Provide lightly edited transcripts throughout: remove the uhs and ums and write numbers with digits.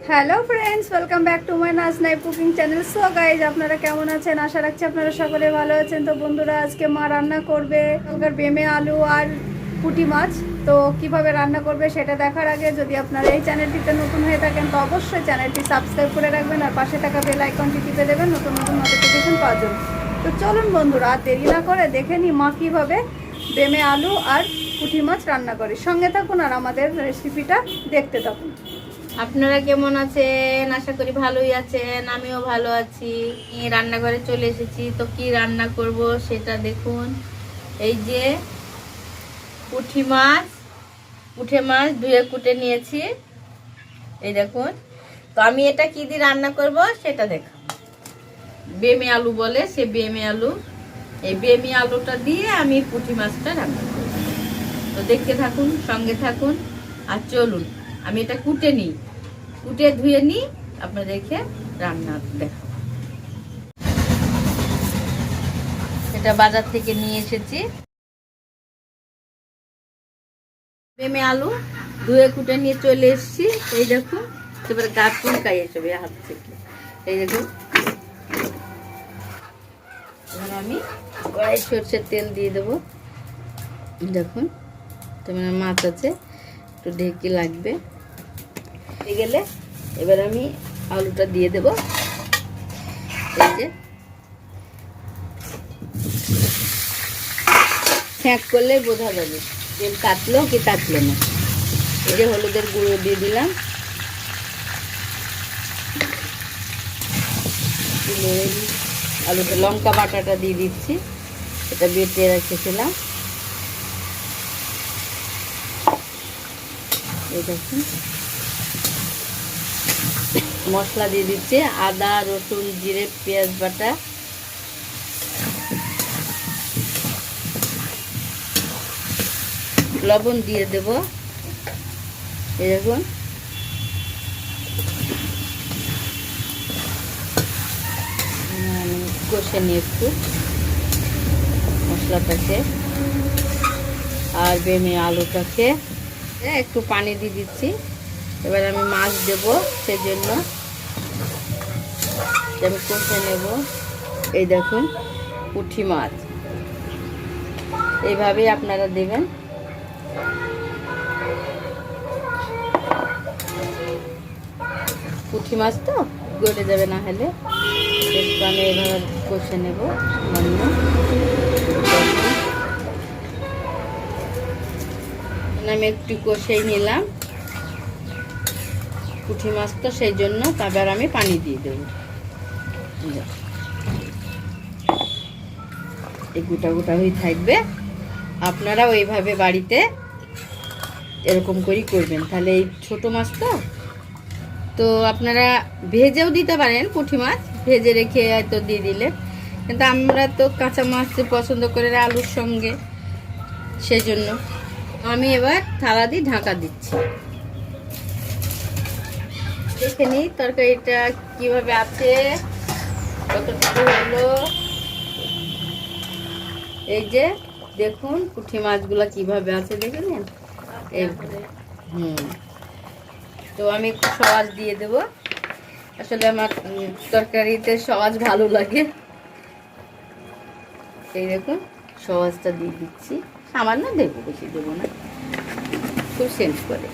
Hello friends, welcome back to my Naz knife cooking channel. So guys, আপনারা কেমন আছেন? আশা রাখছি আপনারা সকলে ভালো আছেন। তো বন্ধুরা, আজকে মা রান্না করবে বেমে আলু আর পুঁটি মাছ। তো কিভাবে রান্না করবে সেটা দেখার আগে যদি আপনারা এই চ্যানেলটিতে নতুন হয়ে থাকেন তো অবশ্যই চ্যানেলটি সাবস্ক্রাইব করে রাখবেন আর পাশে থাকা বেল আইকনটি টিপে দেবেন নতুন নতুন নোটিফিকেশন পাওয়ার জন্য। তো চলুন বন্ধুরা, আর দেরি না করে দেখে নিই মা কীভাবে বেমে আলু আর পুঁটি মাছ রান্না করে। সঙ্গে থাকুন আর আমাদের রেসিপিটা দেখতে থাকুন। আপনারা কেমন আছেন? আশা করি ভালোই আছেন, আমিও ভালো আছি। রান্নাঘরে চলে এসেছি, তো কি রান্না করব সেটা দেখুন। এই যে পুঁটি মাছ ধুয়ে কুটে নিয়েছি, এই দেখুন। তো আমি এটা কি দিয়ে রান্না করব সেটা দেখুন। বেমে আলু বলে, সে বেমে আলু, এই বেমে আলুটা দিয়ে আমি পুঁটি মাছটা রান্না করব। তো দেখতে থাকুন, সঙ্গে থাকুন আর চলুন আমি এটা কুটে ধুয়ে নিই, আপনাদেরকে রান্না দেখাবো। এটা বাজার থেকে নিয়ে এসেছি। বেমে আলু ধুয়ে কুটে নিয়ে চলে এসেছি। এই দেখুন, এবারে গা চুলকাই এসবে হাত থেকে। এই দেখুন, এবার আমি কড়াই সরষের তেল দিয়ে দেবো। দেখুন, তোমার মাছ আছে, একটু ঢেকে লাগবে। হয়ে গেলে এবার আমি আলুটা দিয়ে দেব। এই যে ছ্যাঁক করলে বোঝা যাবে তেল কাটলো কি কাটলো না। এই যে হলুদের গুঁড়ো দিয়ে দিলাম, আলুটা লঙ্কা বাটাটা দিয়ে দিচ্ছি, এটা বেটে রেখেছিলাম। এই দেখুন, মশলা দিয়ে দিচ্ছে আদা রসুন জিরে পেঁয়াজ বাটা, লবণ দিয়ে দেব। এই দেখুন, কষে নিয়ে একটু মশলাটাকে আর বেমে আলুটাকে একটু পানি দিয়ে দিচ্ছি। এবার আমি মাছ দেব, সেজন্য আমি কষে নেব। এই দেখুন, পুঁটি মাছ এইভাবেই আপনারা দেবেন। পুঁটি মাছ তো গলে যাবে না হলে, একটু আমি এভাবে কষে নেব। আমি একটু কষেই নিলাম পুঁটি মাছ তো, সেই জন্য তারপর আমি পানি দিয়ে দেব। এই গোটা গোটা হয়ে থাকবে, আপনারা ওইভাবে বাড়িতে এরকম করেই করবেন। তাহলে এই ছোটো মাছ তো আপনারা ভেজেও দিতে পারেন, পুঁটি মাছ ভেজে রেখে হয়তো দিয়ে দিলে, কিন্তু আমরা তো কাঁচা মাছ পছন্দ করে আলুর সঙ্গে, সেই জন্য আমি এবার থালা দিয়ে ঢাকা দিচ্ছি। দেখে নিই তরকারিটা কিভাবে আছে, কতটুকু হলো। এই যে দেখুন, পুঁটি মাছগুলো কিভাবে আছে দেখে নিন। তো আমি একটু সওয়াজ দিয়ে দেব, আসলে আমার তরকারিতে সওয়াজ ভালো লাগে। এই দেখুন, সওয়াজটা দিয়ে দিচ্ছি, সামান্য দেবো, বেশি দেবো না, খুব সেন্ট করে।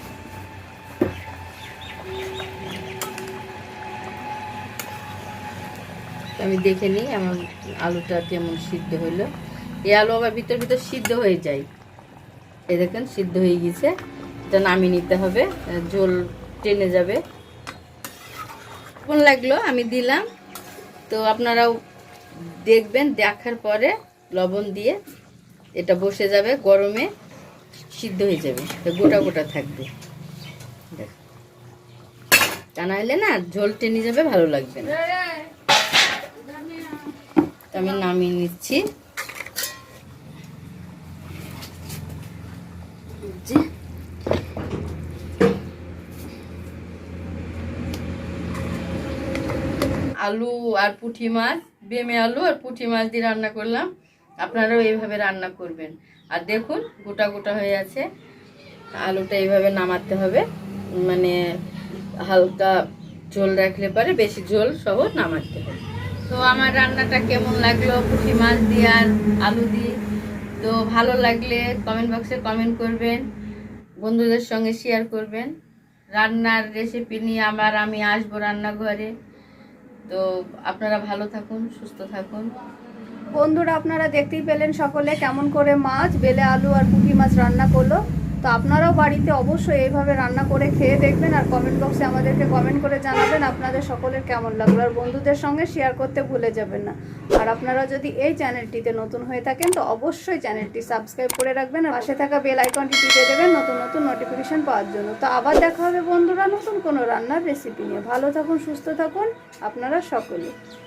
আমি দেখে নিই আমার আলুটা কেমন সিদ্ধ হইলো। এই আলু আবার ভিতর ভিতর সিদ্ধ হয়ে যায়। এই দেখেন, সিদ্ধ হয়ে গেছে, এটা নামিয়ে নিতে হবে, ঝোল টেনে যাবে। কেমন লাগলো আমি দিলাম, তো আপনারাও দেখবেন, দেখার পরে লবণ দিয়ে এটা বসে যাবে, গরমে সিদ্ধ হয়ে যাবে, গোটা গোটা থাকবে। তা না হলে না ঝোল টেনে যাবে, ভালো লাগবে না। আমি নামিয়ে নিচ্ছি। আলু আর পুঁটি মাছ, বেমে আলু আর পুঁটি মাছ দিয়ে রান্না করলাম, আপনারাও এইভাবে রান্না করবেন। আর দেখুন, গোটা গোটা হয়ে আছে, আলুটা এইভাবে নামাতে হবে, মানে হালকা ঝোল রাখলে পরে বেশি ঝোল সব নামাতে হবে। তো আমার রান্নাটা কেমন লাগলো পুঁটি মাছ দিয়ে আর আলু দিয়ে, তো ভালো লাগলে কমেন্ট বক্সে কমেন্ট করবেন, বন্ধুদের সঙ্গে শেয়ার করবেন। রান্নার রেসিপি নিয়ে আমি আসবো রান্নাঘরে। তো আপনারা ভালো থাকুন, সুস্থ থাকুন। বন্ধুরা আপনারা দেখতেই পেলেন সকলে কেমন করে মাছ, বেলে আলু আর পুঁটি মাছ রান্না করলো। তো আপনারাও বাড়িতে অবশ্যই এইভাবে রান্না করে খেয়ে দেখবেন আর কমেন্ট বক্সে আমাদেরকে কমেন্ট করে জানাবেন আপনাদের সকলের কেমন লাগলো। আর বন্ধুদের সঙ্গে শেয়ার করতে ভুলে যাবেন না। আর আপনারা যদি এই চ্যানেলটিতে নতুন হয়ে থাকেন তো অবশ্যই চ্যানেলটি সাবস্ক্রাইব করে রাখবেন আর পাশে থাকা বেল আইকনটি টিপে দেবেন নতুন নতুন নোটিফিকেশন পাওয়ার জন্য। তো আবার দেখা হবে বন্ধুরা নতুন কোনো রান্নার রেসিপি নিয়ে। ভালো থাকুন, সুস্থ থাকুন আপনারা সকলে।